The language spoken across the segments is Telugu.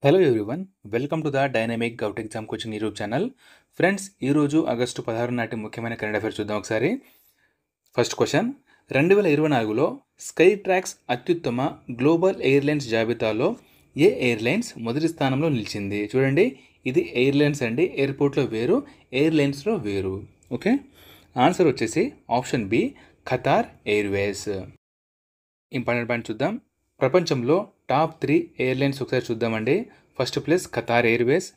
Hello everyone, welcome to the dynamic govt exam coaching YouTube channel. Friends, ఈరోజు ఆగస్టు 16 నాటి ముఖ్యమైన కరెంట్ అఫైర్స్ చూద్దాం ఒకసారి. ఫస్ట్ క్వశ్చన్, 2024లో స్కై ట్రాక్స్ అత్యుత్తమ గ్లోబల్ ఎయిర్లైన్స్ జాబితాలో ఏ ఎయిర్లైన్స్ మొదటి స్థానంలో నిలిచింది? చూడండి, ఇది ఎయిర్లైన్స్ అండి, ఎయిర్పోర్ట్లో వేరు, ఎయిర్లైన్స్లో వేరు. ఓకే, ఆన్సర్ వచ్చేసి option B, Qatar Airways. Important point చూద్దాం. ప్రపంచంలో టాప్ 3 ఎయిర్లైన్స్ ఒకసారి చూద్దామండి. First place Qatar Airways,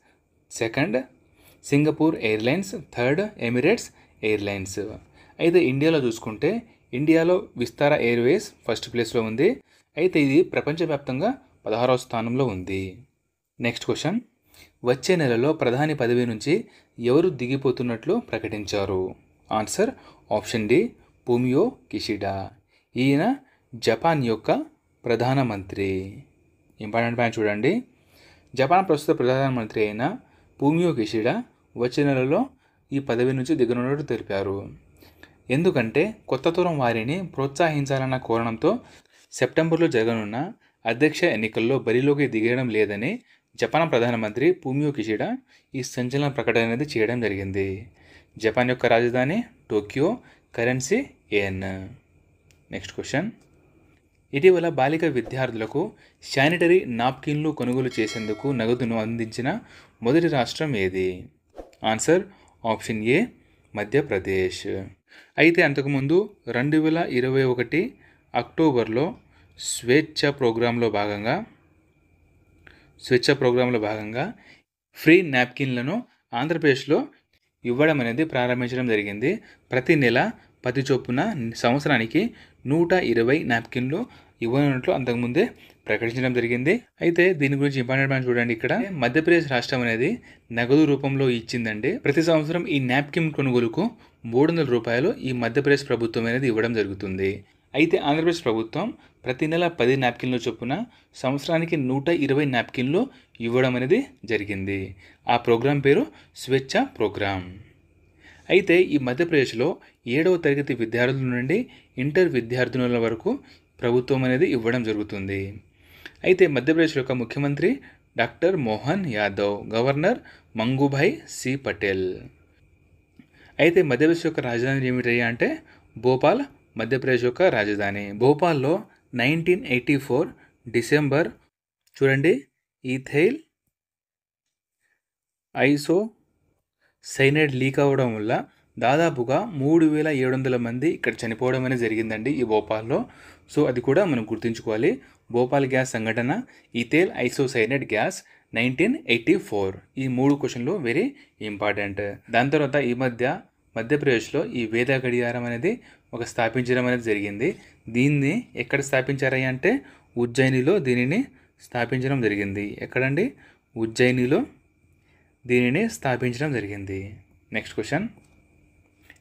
second Singapore Airlines, third Emirates Airlines. అయితే ఇండియాలో చూసుకుంటే ఇండియాలో విస్తారా ఎయిర్వేస్ ఫస్ట్ ప్లేస్లో ఉంది. అయితే ఇది ప్రపంచవ్యాప్తంగా 16వ స్థానంలో ఉంది. నెక్స్ట్ క్వశ్చన్, వచ్చే నెలలో ప్రధాని పదవి నుంచి ఎవరు దిగిపోతున్నట్లు ప్రకటించారు? Answer option D, Fumio Kishida. ఈయన జపాన్ యొక్క ప్రధానమంత్రి. ఇంపార్టెంట్ పాయింట్ చూడండి, జపాన్ ప్రస్తుత ప్రధానమంత్రి అయిన ఫూమియో కిషిడా వచ్చే నెలలో ఈ పదవి నుంచి దిగనున్నట్టు తెలిపారు. ఎందుకంటే కొత్త తరం వారిని ప్రోత్సహించాలన్న కోణంతో సెప్టెంబర్లో జరగనున్న అధ్యక్ష ఎన్నికల్లో బరిలోకి దిగడం లేదని జపాన్ ప్రధానమంత్రి ఫూమియో కిషిడా ఈ సంచలన ప్రకటన అనేది చేయడం జరిగింది. జపాన్ యొక్క రాజధాని Tokyo, currency yen. Next question, ఇటీవల బాలిక విద్యార్థులకు శానిటరీ నాప్కిన్లు కొనుగోలు చేసేందుకు నగదును అందించిన మొదటి రాష్ట్రం ఏది? Answer option A, Madhya Pradesh. అయితే అంతకుముందు 2021 అక్టోబర్లో స్వేచ్ఛ ప్రోగ్రాంలో భాగంగా ఫ్రీ నాప్కిన్లను ఆంధ్రప్రదేశ్లో ఇవ్వడం అనేది ప్రారంభించడం జరిగింది. ప్రతి నెల 10 చొప్పున సంవత్సరానికి 120 నాప్కిన్లు ఇవ్వనున్నట్లు అంతకుముందే ప్రకటించడం జరిగింది. అయితే దీని గురించి ఇంపార్టెంట్ పాయింట్ చూడండి, ఇక్కడ మధ్యప్రదేశ్ రాష్ట్రం అనేది నగదు రూపంలో ఇచ్చిందండి. ప్రతి సంవత్సరం ఈ నాప్కిన్ కొనుగోలుకు 300 రూపాయలు ఈ మధ్యప్రదేశ్ ప్రభుత్వం అనేది ఇవ్వడం జరుగుతుంది. అయితే ఆంధ్రప్రదేశ్ ప్రభుత్వం ప్రతి నెల 10 నాప్కిన్లు చొప్పున సంవత్సరానికి 120 నాప్కిన్లు ఇవ్వడం అనేది జరిగింది. ఆ ప్రోగ్రాం పేరు స్వేచ్ఛ ప్రోగ్రాం. అయితే ఈ మధ్యప్రదేశ్లో 7వ తరగతి విద్యార్థుల నుండి ఇంటర్ విద్యార్థినుల వరకు ప్రభుత్వం అనేది ఇవ్వడం జరుగుతుంది. అయితే మధ్యప్రదేశ్ యొక్క ముఖ్యమంత్రి doctor Mohan Yadav, governor Mangubhai C Patel. అయితే మధ్యప్రదేశ్ యొక్క రాజధాని ఏమిటయ్యా అంటే భోపాల్, మధ్యప్రదేశ్ యొక్క రాజధాని. భోపాల్లో 1984 డిసెంబర్ చూడండి, ఈథైల్ ఐసో సైనైడ్ లీక్ అవ్వడం వల్ల దాదాపుగా 3700 మంది ఇక్కడ చనిపోవడం అనేది జరిగిందండి ఈ భోపాల్లో. సో అది కూడా మనం గుర్తుంచుకోవాలి. భోపాల్ గ్యాస్ సంఘటన, ఈథైల్ ఐసోసైనైడ్ గ్యాస్, 1984. ఈ 3 క్వశ్చన్లు వెరీ ఇంపార్టెంట్. దాని తర్వాత ఈ మధ్యప్రదేశ్లో ఈ వేద గడియారం అనేది స్థాపించడం అనేది జరిగింది. దీన్ని ఎక్కడ స్థాపించారయ్యా అంటే ఉజ్జయినిలో దీనిని స్థాపించడం జరిగింది. ఎక్కడండి? ఉజ్జయినిలో దీనిని స్థాపించడం జరిగింది. నెక్స్ట్ క్వశ్చన్,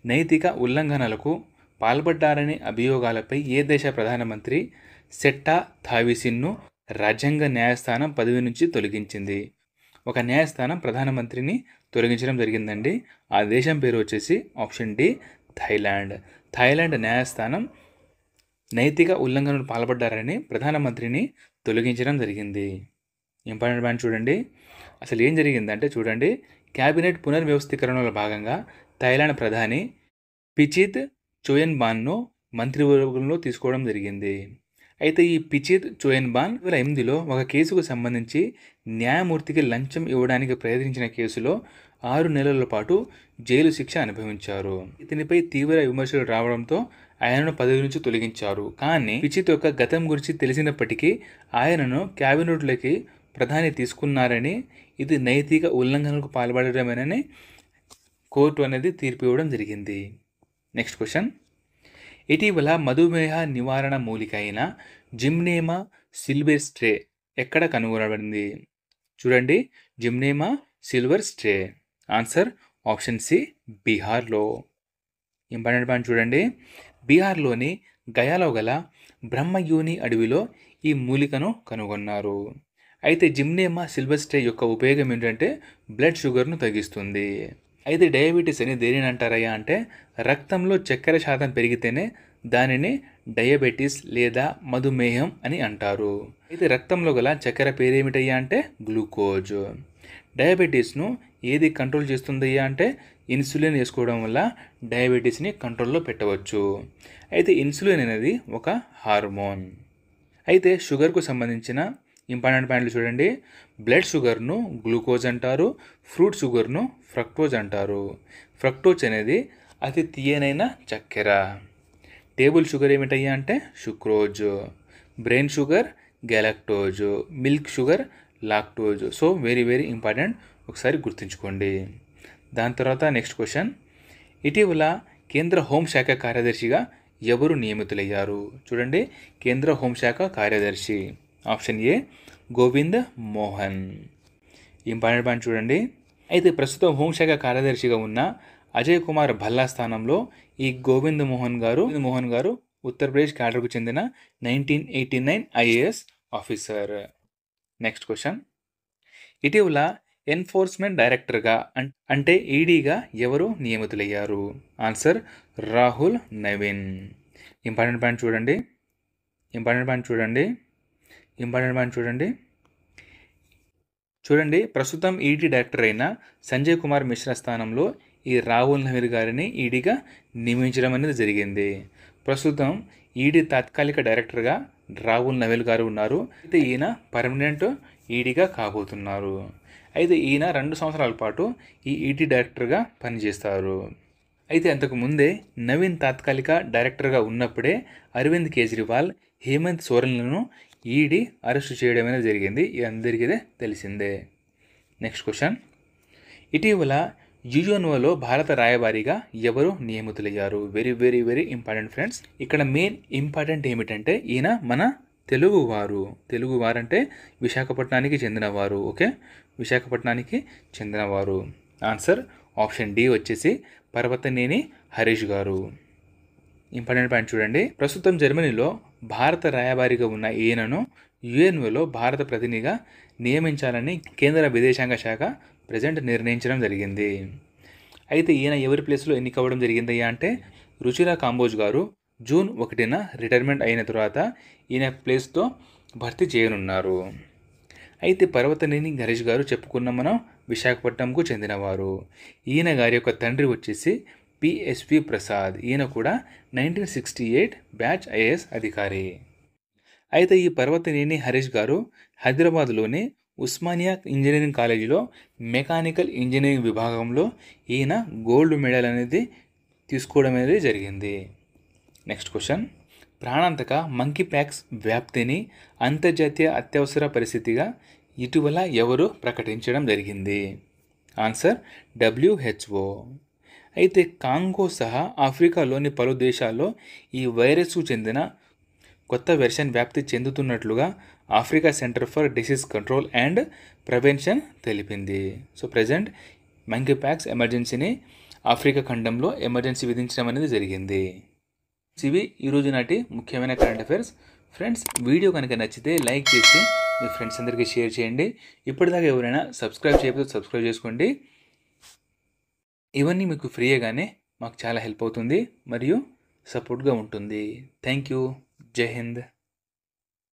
నైతిక ఉల్లంఘనలకు పాల్పడ్డారనే అభియోగాలపై ఏ దేశ ప్రధానమంత్రి సెట్టా థావిసిన్ను రాజ్యాంగ న్యాయస్థానం పదవి నుంచి తొలగించింది? ఒక న్యాయస్థానం ప్రధానమంత్రిని తొలగించడం జరిగిందండి. ఆ దేశం పేరు వచ్చేసి ఆప్షన్ డి, థాయిలాండ్. థాయిలాండ్ న్యాయస్థానం నైతిక ఉల్లంఘనలు పాల్పడ్డారని ప్రధానమంత్రిని తొలగించడం జరిగింది. ఇంపార్టెంట్ పాయింట్ చూడండి, అసలు ఏం జరిగిందంటే చూడండి, క్యాబినెట్ పునర్వ్యవస్థీకరణలో భాగంగా థాయిలాండ్ ప్రధాని పిచిత్ చోయన్బాన్ను మంత్రివర్గంలో తీసుకోవడం జరిగింది. అయితే ఈ పిచిత్ చోయన్బాన్ 2008లో ఒక కేసుకు సంబంధించి న్యాయమూర్తికి లంచం ఇవ్వడానికి ప్రయత్నించిన కేసులో 6 నెలల పాటు జైలు శిక్ష అనుభవించారు. ఇతనిపై తీవ్ర విమర్శలు రావడంతో ఆయనను పదవి నుంచి తొలగించారు. కానీ పిచిత్ యొక్క గతం గురించి తెలిసినప్పటికీ ఆయనను క్యాబినెట్లోకి ప్రధాని తీసుకున్నారని, ఇది నైతిక ఉల్లంఘనలకు పాల్పడమేనని కోర్టు అనేది తీర్పు ఇవ్వడం జరిగింది. నెక్స్ట్ క్వశ్చన్, ఇటీవల మధుమేహ నివారణ మూలిక అయిన జిమ్నేమా సిల్వెస్ట్రే ఎక్కడ కనుగొనబడింది? చూడండి, జిమ్నేమా సిల్వెస్ట్రే. ఆన్సర్ ఆప్షన్ సి, బీహార్లో. ఇంపార్టెంట్ పాయింట్ చూడండి, బీహార్లోని గయాలో గల బ్రహ్మయోని అడవిలో ఈ మూలికను కనుగొన్నారు. అయితే జిమ్నేమా సిల్వెస్ట్రే యొక్క ఉపయోగం ఏంటంటే బ్లడ్ షుగర్ను తగ్గిస్తుంది. అయితే డయాబెటీస్ అని దేనిని అంటారయ్యా అంటే రక్తంలో చక్కెర శాతం పెరిగితేనే దానిని డయాబెటీస్ లేదా మధుమేహం అని అంటారు. అయితే రక్తంలో గల చక్కెర పేరేమిటయ్యా అంటే గ్లూకోజ్. డయాబెటీస్ను ఏది కంట్రోల్ చేస్తుందయ్యా అంటే ఇన్సులిన్ వేసుకోవడం వల్ల డయాబెటీస్ని కంట్రోల్లో పెట్టవచ్చు. అయితే ఇన్సులిన్ అనేది ఒక హార్మోన్. అయితే షుగర్కు సంబంధించిన ఇంపార్టెంట్ పాయింట్లు చూడండి. బ్లడ్ షుగర్ను గ్లూకోజ్ అంటారు, ఫ్రూట్ షుగర్ను ఫ్రక్టోజ్ అంటారు. ఫ్రక్టోజ్ అనేది అతి తీయనైన చక్కెర. టేబుల్ షుగర్ ఏమిటయ్యా అంటే sucrose. Brain sugar galactose. Milk sugar lactose. So very very important, ఒకసారి గుర్తుంచుకోండి. దాని తర్వాత నెక్స్ట్ క్వశ్చన్, ఇటీవల కేంద్ర హోంశాఖ కార్యదర్శిగా ఎవరు నియమితులయ్యారు? చూడండి, కేంద్ర హోంశాఖ కార్యదర్శి option A Govind Mohan. Important point చూడండి. అయితే ప్రస్తుతం హోంశాఖ కార్యదర్శిగా ఉన్న అజయ్ కుమార్ భల్లా స్థానంలో ఈ గోవింద్ మోహన్ గారు ఉత్తరప్రదేశ్ క్యాడర్కు చెందిన 1989 ఐఏఎస్ ఆఫీసర్. నెక్స్ట్ క్వశ్చన్, ఇటీవల ఎన్ఫోర్స్మెంట్ డైరెక్టర్గా అంటే ఈడీగా ఎవరు నియమితులయ్యారు? Answer Rahul Naveen. Important point చూడండి. ప్రస్తుతం ఈడీ డైరెక్టర్ అయిన సంజయ్ కుమార్ మిశ్రా స్థానంలో ఈ రాహుల్ నవీన్ గారిని ఈడీగా నియమించడం అనేది జరిగింది. ప్రస్తుతం ఈడీ తాత్కాలిక డైరెక్టర్గా రాహుల్ నవీన్ గారు ఉన్నారు. అయితే ఈయన పర్మనెంట్ ఈడీగా కాబోతున్నారు. అయితే ఈయన 2 సంవత్సరాల పాటు ఈ ఈడీ డైరెక్టర్గా పనిచేస్తారు. అయితే అంతకు ముందే నవీన్ తాత్కాలిక డైరెక్టర్గా ఉన్నప్పుడే అరవింద్ కేజ్రీవాల్, హేమంత్ సోరెన్లను ఈడీ అరెస్టు చేయడం అనేది జరిగింది. ఇది అందరికీ తెలిసిందే. నెక్స్ట్ క్వశ్చన్, ఇటీవల యుఎన్ఓలో భారత రాయబారిగా ఎవరు నియమితులయ్యారు? Very very very important friends. ఇక్కడ మెయిన్ ఇంపార్టెంట్ ఏమిటంటే ఈయన మన తెలుగువారు అంటే విశాఖపట్నానికి చెందినవారు. ఓకే, విశాఖపట్నానికి చెందినవారు. ఆన్సర్ ఆప్షన్ డి వచ్చేసి పర్వతనేని హరీష్ గారు. ఇంపార్టెంట్ పాయింట్ చూడండి. ప్రస్తుతం జర్మనీలో భారత రాయబారిగా ఉన్న ఈయనను యుఎన్ఓలో భారత ప్రతినిధిగా నియమించాలని కేంద్ర విదేశాంగ శాఖ ప్రజెంట్ నిర్ణయించడం జరిగింది. అయితే ఈయన ఎవరి ప్లేస్లో ఎన్నికవ్వడం జరిగిందయ్యా అంటే రుచిరా కాంబోజ్ గారు జూన్ 1న రిటైర్మెంట్ అయిన తర్వాత ఈయన ప్లేస్తో భర్తీ చేయనున్నారు. అయితే పర్వతనేని హరీష్ గారు చెప్పుకున్న మనం విశాఖపట్నంకు చెందినవారు. ఈయన గారి యొక్క తండ్రి వచ్చేసి పిఎస్పి ప్రసాద్. ఈయన కూడా 1968 బ్యాచ్ ఐఏఎస్ అధికారి. అయితే ఈ పర్వతనేని హరీష్ గారు హైదరాబాద్లోని ఉస్మానియా ఇంజనీరింగ్ కాలేజీలో మెకానికల్ ఇంజనీరింగ్ విభాగంలో ఈయన గోల్డ్ మెడల్ అనేది తీసుకోవడం అనేది జరిగింది. నెక్స్ట్ క్వశ్చన్, ప్రాణాంతక మంకీ ప్యాక్స్ వ్యాప్తిని అంతర్జాతీయ అత్యవసర పరిస్థితిగా ఇటీవల ఎవరు ప్రకటించడం జరిగింది? Answer WHO. అయితే కాంగో సహా ఆఫ్రికాలోని పలు దేశాల్లో ఈ వైరస్కు చెందిన కొత్త వెర్షన్ వ్యాప్తి చెందుతున్నట్లుగా Africa centre for disease control and prevention తెలిపింది. సో ప్రజెంట్ మంకీ ప్యాక్స్ ఎమర్జెన్సీని ఆఫ్రికా ఖండంలో ఎమర్జెన్సీ విధించడం అనేది జరిగింది. ఇవి ఈరోజు నాటి ముఖ్యమైన కరెంట్ అఫైర్స్. ఫ్రెండ్స్, వీడియో కనుక నచ్చితే లైక్ చేసి మీ ఫ్రెండ్స్ అందరికీ షేర్ చేయండి. ఇప్పటిదాకా ఎవరైనా సబ్స్క్రైబ్ చేయకపోతే సబ్స్క్రైబ్ చేసుకోండి. ఇవన్నీ మీకు ఫ్రీగానే మాకు చాలా హెల్ప్ అవుతుంది మరియు సపోర్ట్గా ఉంటుంది. Thank you. జై హింద్.